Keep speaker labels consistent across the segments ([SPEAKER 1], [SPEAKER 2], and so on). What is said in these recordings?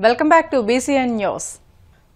[SPEAKER 1] Welcome back to BCN news.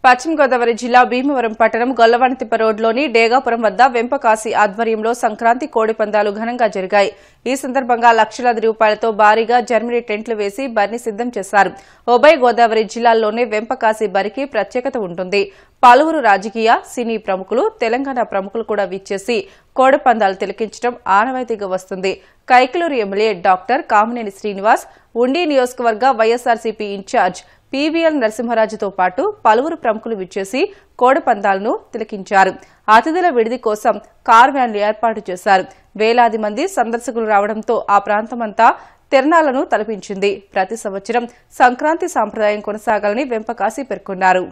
[SPEAKER 1] పశ్చిమ గోదావరి జిల్లా భీమవరం పట్టణం గొల్లవానితిప్ప రోడ్లోని డేగాపురం వద్ద వెంపకాశి ఆధ్వర్యంలో సంక్రాంతి కోడి పందాలు ఘనంగా జరిగాయి. ఈ సందర్భంగా లక్షలాది రూపాయలతో భారీగా జర్మనీ టెంట్లు వేసి బరిని సిద్దం చేశారు. ఉభయ గోదావరి జిల్లాల్లోనే వెంపకాశి బరికి ప్రత్యేకత ఉంటుంది. పలువురు రాజకీయ, సినీ ప్రముఖులు, తెలంగాణ ప్రముఖులు కూడా విచ్చేసి కోడి పందాలు తిలకించడం ఆనవాయితీగా వస్తుంది. కైకలూరు ఎమ్మెల్యే డాక్టర్ కామినేని శ్రీనివాస్, ఉండి నియోజకవర్గ వైఎస్ఆర్సీపీ ఇన్ఛార్జ్ PBL నరసింహరాజుతో పాటు పలువురు ప్రముఖులు విచ్చేసి కోడి పందాలను తిలకించారు. అతిథుల విడిది కోసం కార్ వ్యాన్లు ఏర్పాటు చేశారు. వేలాది మంది సందర్శకులు రావడంతో ఆ ప్రాంతమంతా తిరణాలను తలపించింది. ప్రతి సంవత్సరం సంక్రాంతి సాంప్రదాయం కొనసాగాలని వెంపకాశి పేర్కొన్నారు.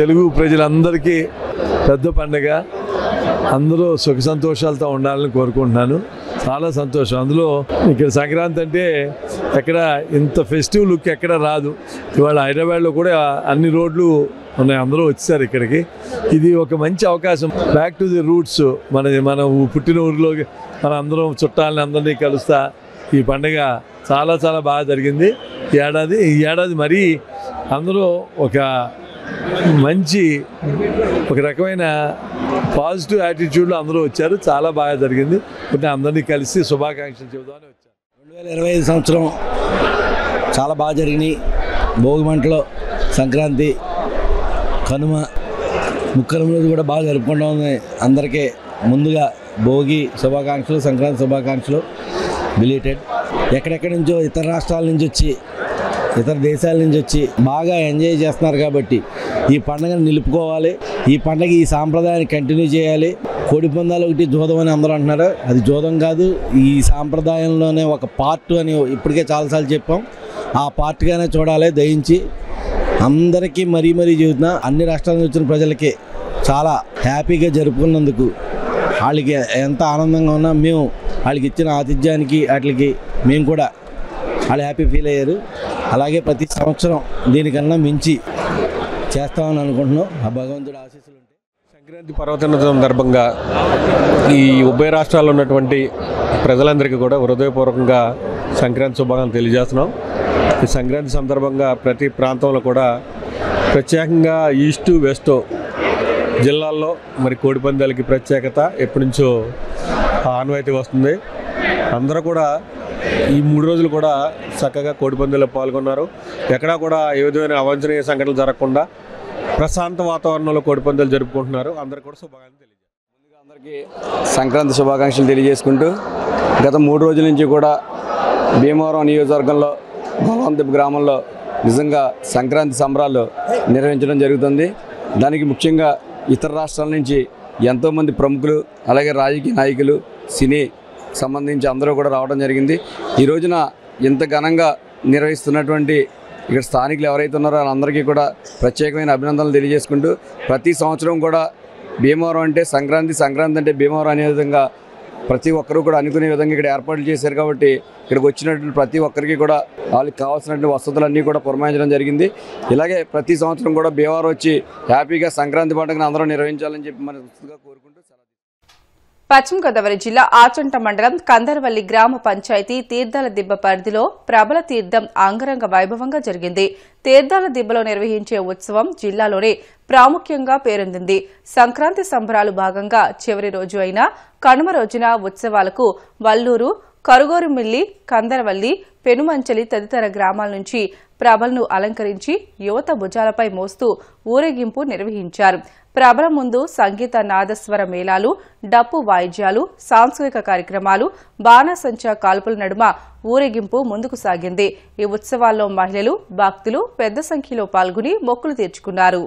[SPEAKER 2] తెలుగు ప్రజలందరికీ పెద్ద పండుగ, అందరూ సుఖ సంతోషాలతో ఉండాలని కోరుకుంటున్నాను. చాలా సంతోషం. అందులో ఇక్కడ సంక్రాంతి అంటే ఎక్కడ ఇంత ఫెస్టివ్ లుక్ ఎక్కడ రాదు. ఇవాళ హైదరాబాద్లో కూడా అన్ని రోడ్లు ఉన్నాయి, అందరూ వచ్చేసారు ఇక్కడికి. ఇది ఒక మంచి అవకాశం. బ్యాక్ టు ది రూట్స్, మన పుట్టిన ఊరిలో మన అందరం చుట్టాలని అందరినీ కలుస్తా ఈ పండుగ చాలా చాలా బాగా జరిగింది. ఈ ఏడాది మరీ అందరూ ఒక రకమైన పాజిటివ్ యాటిట్యూడ్లో అందరూ వచ్చారు. చాలా బాగా జరిగింది. అందరినీ కలిసి శుభాకాంక్షలు చెబుదామని వచ్చారు.
[SPEAKER 3] 2025 సంవత్సరం చాలా బాగా జరిగినాయి. భోగి మంటలో సంక్రాంతి, కనుమ, ముక్కనుమ రోజు కూడా బాగా జరుపుకుంటాం. అందరికీ ముందుగా భోగి శుభాకాంక్షలు, సంక్రాంతి శుభాకాంక్షలు బిలేటెడ్. ఎక్కడెక్కడి నుంచో ఇతర రాష్ట్రాల నుంచి వచ్చి, ఇతర దేశాల నుంచి వచ్చి బాగా ఎంజాయ్ చేస్తున్నారు. కాబట్టి ఈ పండుగను నిలుపుకోవాలి. ఈ పండుగ ఈ సాంప్రదాయాన్ని కంటిన్యూ చేయాలి. కోడి పందాలు ఒకటి జోదం అని అందరూ అంటున్నారు. అది జోదం కాదు, ఈ సాంప్రదాయంలోనే ఒక పార్ట్ అని ఇప్పటికే చాలాసార్లు చెప్పాం. ఆ పార్ట్గానే చూడాలి. దయించి అందరికీ మరీ చెబుతున్నా, అన్ని రాష్ట్రాల నుంచి వచ్చిన ప్రజలకి చాలా హ్యాపీగా జరుపుకున్నందుకు వాళ్ళకి ఎంత ఆనందంగా ఉన్నా మేము వాళ్ళకి ఇచ్చిన ఆతిథ్యానికి వాటికి మేము కూడా వాళ్ళు హ్యాపీ ఫీల్ అయ్యారు. అలాగే ప్రతి సంవత్సరం దీనికన్నా మించి చేస్తామని అనుకుంటున్నాం. ఆ భగవంతుడు ఆశీస్సులు ఉంటాయి.
[SPEAKER 4] సంక్రాంతి పర్వదిన సందర్భంగా ఈ ఉభయ రాష్ట్రాల్లో ఉన్నటువంటి ప్రజలందరికీ కూడా హృదయపూర్వకంగా సంక్రాంతి శుభాకాంక్షలు తెలియజేస్తున్నాం. ఈ సంక్రాంతి సందర్భంగా ప్రతి ప్రాంతంలో కూడా ప్రత్యేకంగా ఈస్టు వెస్ట్ జిల్లాల్లో మరి కోడి పందాలకి ప్రత్యేకత ఎప్పటి నుంచో ఆనవాయితీ వస్తుంది. అందరూ కూడా ఈ 3 రోజులు కూడా చక్కగా కోడి పందాల్లో పాల్గొన్నారు. ఎక్కడా కూడా ఏ విధమైన అవాంఛనీయ సంఘటనలు జరగకుండా ప్రశాంత వాతావరణంలో కోడి పందాలు జరుపుకుంటున్నారు. అందరికీ కూడా శుభాకాంక్షలు తెలియజేస్తారు.
[SPEAKER 5] ముందుగా అందరికీ సంక్రాంతి శుభాకాంక్షలు తెలియజేసుకుంటూ, గత 3 రోజుల నుంచి కూడా భీమవరం నియోజకవర్గంలో గొల్లవానితిప్ప గ్రామంలో నిజంగా సంక్రాంతి సంబరాలు నిర్వహించడం జరుగుతుంది. దానికి ముఖ్యంగా ఇతర రాష్ట్రాల నుంచి ఎంతోమంది ప్రముఖులు, అలాగే రాజకీయ నాయకులు, సినీ సంబంధించి అందరూ కూడా రావడం జరిగింది. ఈ రోజున ఇంత ఘనంగా నిర్వహిస్తున్నటువంటి ఇక్కడ స్థానికులు ఎవరైతే ఉన్నారో వాళ్ళందరికీ కూడా ప్రత్యేకమైన అభినందనలు తెలియజేసుకుంటూ, ప్రతి సంవత్సరం కూడా భీమవరం అంటే సంక్రాంతి, సంక్రాంతి అంటే భీమవరం అనే విధంగా ప్రతి ఒక్కరూ కూడా అనుకునే విధంగా ఇక్కడ ఏర్పాట్లు చేశారు. కాబట్టి ఇక్కడికి వచ్చినటువంటి ప్రతి ఒక్కరికి కూడా వాళ్ళకి కావాల్సినటువంటి వసతులన్నీ కూడా పురమాయించడం జరిగింది. ఇలాగే ప్రతి సంవత్సరం కూడా భీమవరం వచ్చి హ్యాపీగా సంక్రాంతి పండుగను అందరూ నిర్వహించాలని చెప్పి మనస్ఫూర్తిగా కోరుకుంటూ
[SPEAKER 1] పశ్చిమ గోదావరి జిల్లా ఆచంట మండలం కందరవల్లి గ్రామ పంచాయతీ తీర్థాల దిబ్బ పరిధిలో ప్రబల తీర్థం అంగరంగ వైభవంగా జరిగింది. తీర్థాల దిబ్బలో నిర్వహించే ఉత్సవం జిల్లాలోనే ప్రాముఖ్యంగా పేరొందింది. సంక్రాంతి సంబరాలు భాగంగా చివరి రోజు అయిన కనుమ రోజున ఉత్సవాలకు వల్లూరు, కరుగోరుమిల్లి, కందరవల్లి, పెనుమంచలి తదితర గ్రామాల నుంచి ప్రభలను అలంకరించి యువత భుజాలపై మోస్తూ ఊరేగింపు నిర్వహించారు. ప్రభల ముందు సంగీత నాదస్వర మేళాలు, డప్పు వాయిద్యాలు, సాంస్కృతిక కార్యక్రమాలు, బాణాసంచా కాల్పుల నడుమ ఊరేగింపు ముందుకు సాగింది. ఈ ఉత్సవాల్లో మహిళలు, భక్తులు పెద్ద సంఖ్యలో పాల్గొని మొక్కులు తీర్చుకున్నారు.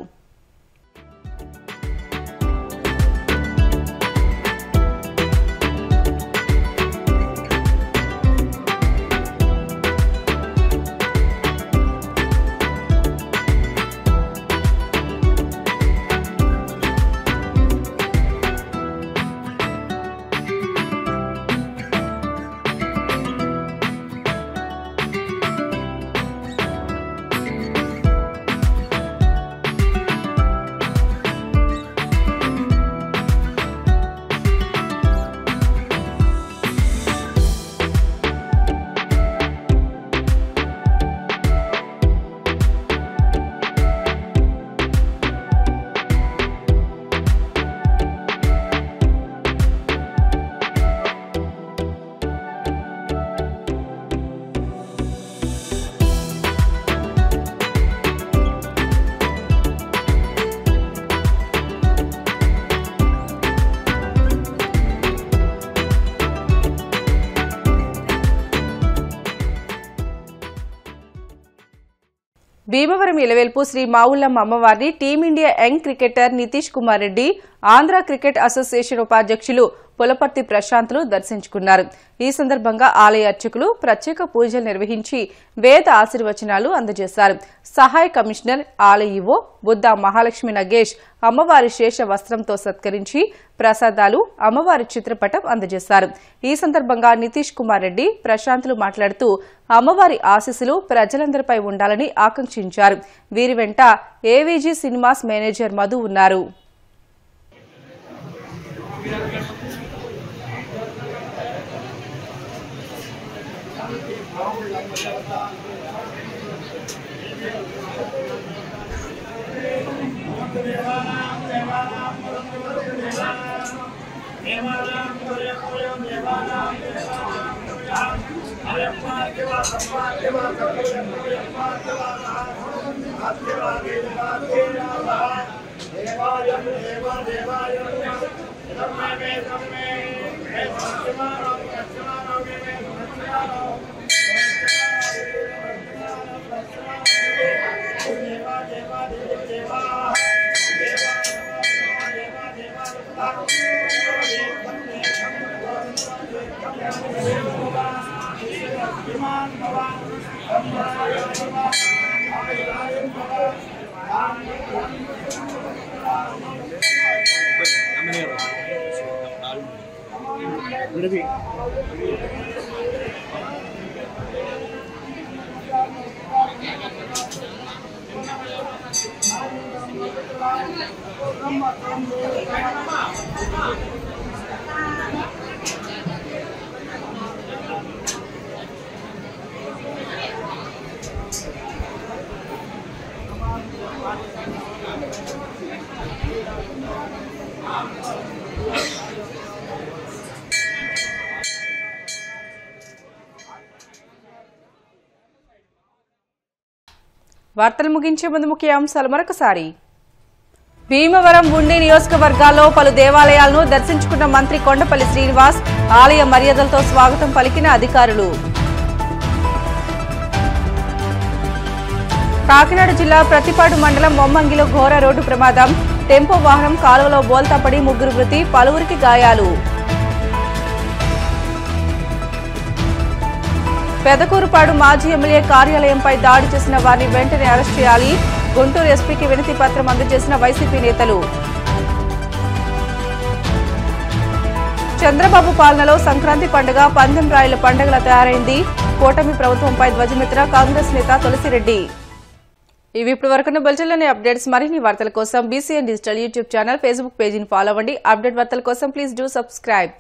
[SPEAKER 1] భీమవరం ఇలవేల్పు శ్రీ మావుల్లమ్మ అమ్మవారిని team India young cricketer Nitish Kumar Reddy Andhra cricket association ఉపాధ్యక్షులు పులపర్తి ప్రశాంత్లు దర్శించుకున్నారు. ఈ సందర్భంగా ఆలయ అర్చకులు ప్రత్యేక పూజలు నిర్వహించి వేద ఆశీర్వచనాలు అందజేశారు. సహాయ కమిషనర్ ఆలయ ఈవో బుద్ధ మహాలక్ష్మి నగేష్ అమ్మవారి శేష వస్త్రంతో సత్కరించి ప్రసాదాలు అమ్మవారి చిత్రపటం అందజేశారు. ఈ సందర్భంగా నితీష్ కుమార్ రెడ్డి ప్రశాంత్లు మాట్లాడుతూ అమ్మవారి ఆశీస్సులు ప్రజలందరిపై ఉండాలని ఆకాంక్షించారు. వీరి వెంట ఏవీజీ సినిమాస్ మేనేజర్ మధు ఉన్నారు. వార్తలు ముగించే ముందు ముఖ్య అంశాలు మరొకసారి. భీమవరం ఉండి నియోజకవర్గాల్లో పలు దేవాలయాలను దర్శించుకున్న మంత్రి కొండపల్లి శ్రీనివాస్ ఆలయ మర్యాదలతో స్వాగతం పలికిన అధికారులు. కాకినాడ జిల్లా ప్రతిపాడు మండలం మొమ్మంగిలో ఘోర రోడ్డు ప్రమాదం. టెంపో వాహనం కాలువలో బోల్తా పడి 3 మృతి, పలువురికి గాయాలు. పెదకూరుపాడు మాజీ ఎమ్మెల్యే కార్యాలయంపై దాడి చేసిన వారిని వెంటనే అరెస్ట్ చేయాలి. గుంటూరు ఎస్పీకి వినతి పత్రం అందజేసిన వైసీపీ నేతలు. చంద్రబాబు పాలనలో సంక్రాంతి పండుగ పందెం రాయుల పండుగలా తయారైంది. కూటమి ప్రభుత్వంపై ధ్వజమెత్తిన కాంగ్రెస్ నేత తులసిరెడ్డి. ఇవి ఇప్పటి వరకున్న బులెటిన్లోని అప్డేట్స్. మరిన్ని వార్తల కోసం BCN digital YouTube channel, Facebook పేజీని ఫాలో అవ్వండి. అప్డేట్ వార్తల కోసం ప్లీజ్ డూ సబ్స్క్రైబ్.